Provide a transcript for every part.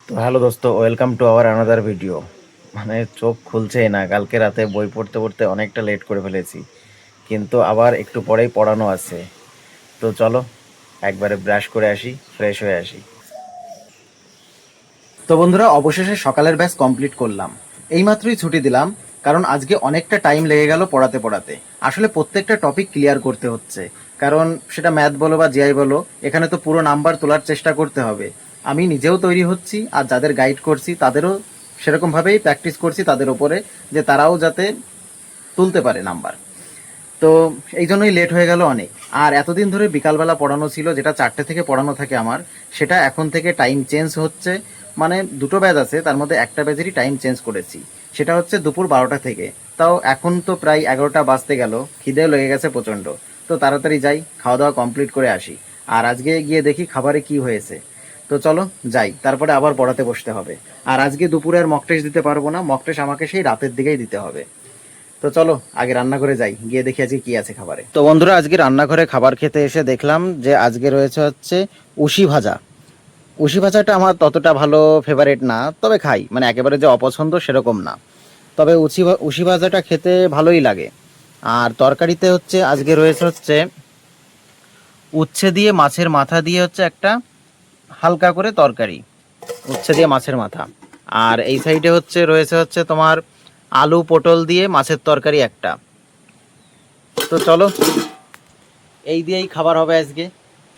তো হ্যালো দোস্ত, welcome to our another video. মানে চোখ খুলছেই না, কালকে রাতে বই পড়তে পড়তে অনেকটা লেট করে ফেলেছি, কিন্তু আবার একটু পরেই পড়ানো আছে। তো চলো একবারে ব্রাশ করে আসি, ফ্রেশ হয়ে আসি। তো বন্ধুরা, অবশেষে সকালের ব্যাচ কমপ্লিট করলাম। এইমাত্রই ছুটি দিলাম, কারণ আজকে অনেকটা টাইম লেগে গেল পড়াতে পড়াতে। আসলে প্রত্যেকটা টপিক ক্লিয়ার করতে হচ্ছে, কারণ সেটা ম্যাথ বলো বা জিআই বলো, এখানে তো পুরো নাম্বার তোলার চেষ্টা করতে হবে। আমি নিজেও তৈরি হচ্ছি, আর যাদের গাইড করছি তাদেরও সেরকমভাবেই প্র্যাকটিস করছি তাদের ওপরে, যে তারাও যাতে তুলতে পারে নাম্বার। তো এই জন্যই লেট হয়ে গেল অনেক। আর এতদিন ধরে বিকালবেলা পড়ানো ছিল, যেটা 4টে থেকে পড়ানো থাকে আমার, সেটা এখন থেকে টাইম চেঞ্জ হচ্ছে। মানে দুটো ব্যাচ আছে, তার মধ্যে একটা ব্যাচেরই টাইম চেঞ্জ করেছি, সেটা হচ্ছে দুপুর 12টা থেকে। তাও এখন তো প্রায় 11টা বাজতে গেল, খিদেও লেগে গেছে প্রচণ্ড। তো তাড়াতাড়ি যাই, খাওয়া দাওয়া কমপ্লিট করে আসি। আর আজকে গিয়ে দেখি খাবারে কি হয়েছে। তো চলো যাই, তারপরে আবার পড়াতে বসতে হবে। আর আজকে দুপুরে আর মক টেস্ট দিতে পারবো না, মক টেস্ট আমাকে সেই রাতের দিকেই দিতে হবে। তো চলো আগে রান্নাঘরে যাই, গিয়ে দেখি আজকে কি আছে খাবারে। তো বন্ধুরা, আজকে রান্নাঘরে খাবার খেতে এসে দেখলাম যে আজকে রয়েছে হচ্ছে উশি ভাজা। উশি ভাজাটা আমার ততটা ভালো ফেভারিট না, তবে খাই, মানে একেবারে যে অপছন্দ সেরকম না। তবে উশি ভাজাটা খেতে ভালোই লাগে। আর তরকারিতে হচ্ছে আজকে রয়েছে হচ্ছে উচ্ছে দিয়ে মাছের মাথা দিয়ে হচ্ছে একটা হালকা করে তরকারি, উচ্ছে দিয়ে মাছের মাথা। আর এই সাইডে হচ্ছে রয়েছে হচ্ছে তোমার আলু পটল দিয়ে মাছের তরকারি একটা। তো চলো এই দিয়েই খাবার হবে আজকে।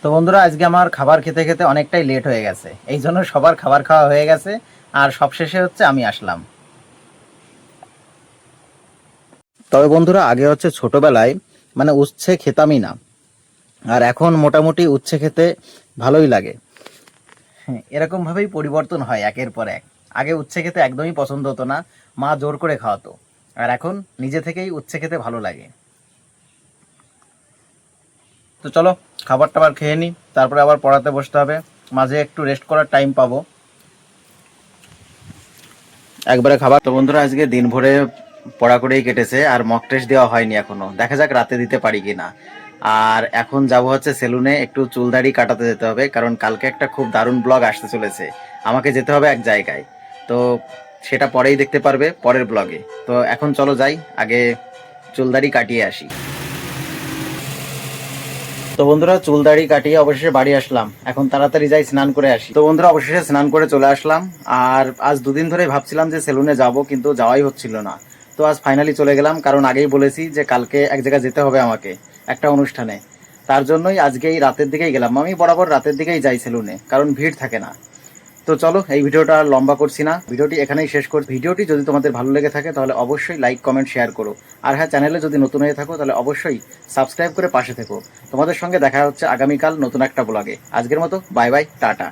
তো বন্ধুরা, আজকে আমার খাবার খেতে খেতে অনেকটাই লেট হয়ে গেছে, এই জন্য সবার খাবার খাওয়া হয়ে গেছে। আর সবশেষে হচ্ছে আমি আসলাম। তবে বন্ধুরা, আগে হচ্ছে ছোটবেলায় মানে উচ্ছে খেতামই না, আর এখন মোটামুটি উচ্ছে খেতে ভালোই লাগে। হ্যাঁ, এরকমভাবেই পরিবর্তন হয় একের পর এক। আগে উচ্ছে খেতে একদমই পছন্দ হতো না, মা জোর করে খাওয়াতো। আর এখন নিজে থেকেই উচ্ছে খেতে ভালো লাগে। তো চলো খাবার টাবার খেয়ে নিই, তারপরে আবার পড়াতে বসতে হবে। মাঝে একটু রেস্ট করার টাইম পাবো, একবারে খাবার। তো বন্ধুরা, আজকে দিন ভরে পড়া করেই কেটেছে, আর মক টেস্ট দেওয়া হয়নি এখনো, দেখা যাক রাতে দিতে পারি কিনা। আর এখন যাব হচ্ছে সেলুনে, একটু চুল দাড়ি কাটাতে যেতে হবে, কারণ কালকে একটা খুব দারুণ ব্লগ আসতে চলেছে। আমাকে যেতে হবে এক জায়গায়। তো সেটা পরেই দেখতে পারবে পরের ব্লগে। তো এখন চলো যাই, আগে চুল দাড়ি কাটিয়ে আসি। তো বন্ধুরা, চুল দাড়ি কাটিয়ে অবশেষে বাড়ি আসলাম, এখন তাড়াতাড়ি যাই স্নান করে আসি। তো বন্ধুরা, অবশেষে স্নান করে চলে আসলাম। আর আজ দুদিন ধরে ভাবছিলাম যে সেলুনে যাব, কিন্তু যাওয়াই হচ্ছিল না। তো আজ ফাইনালি চলে গেলাম, কারণ আগেই বলেছি যে কালকে এক জায়গায় যেতে হবে আমাকে, একটা অনুষ্ঠানে। তার জন্যই আজকে এই রাতের দিকেই গেলাম। আমি বরাবর রাতের দিকেই যাই সেলুনে, কারণ ভিড় থাকে না। তো চলো এই ভিডিওটা আর লম্বা করছি না, ভিডিওটি এখানেই শেষ করছি। ভিডিওটি যদি তোমাদের ভালো লেগে থাকে তাহলে অবশ্যই লাইক কমেন্ট শেয়ার করো। আর হ্যাঁ, চ্যানেলে যদি নতুন হয়ে থাকো তাহলে অবশ্যই সাবস্ক্রাইব করে পাশে থেকো। তোমাদের সঙ্গে দেখা হচ্ছে আগামীকাল নতুন একটা ব্লগে। আজকের মতো বাই বাই, টাটা।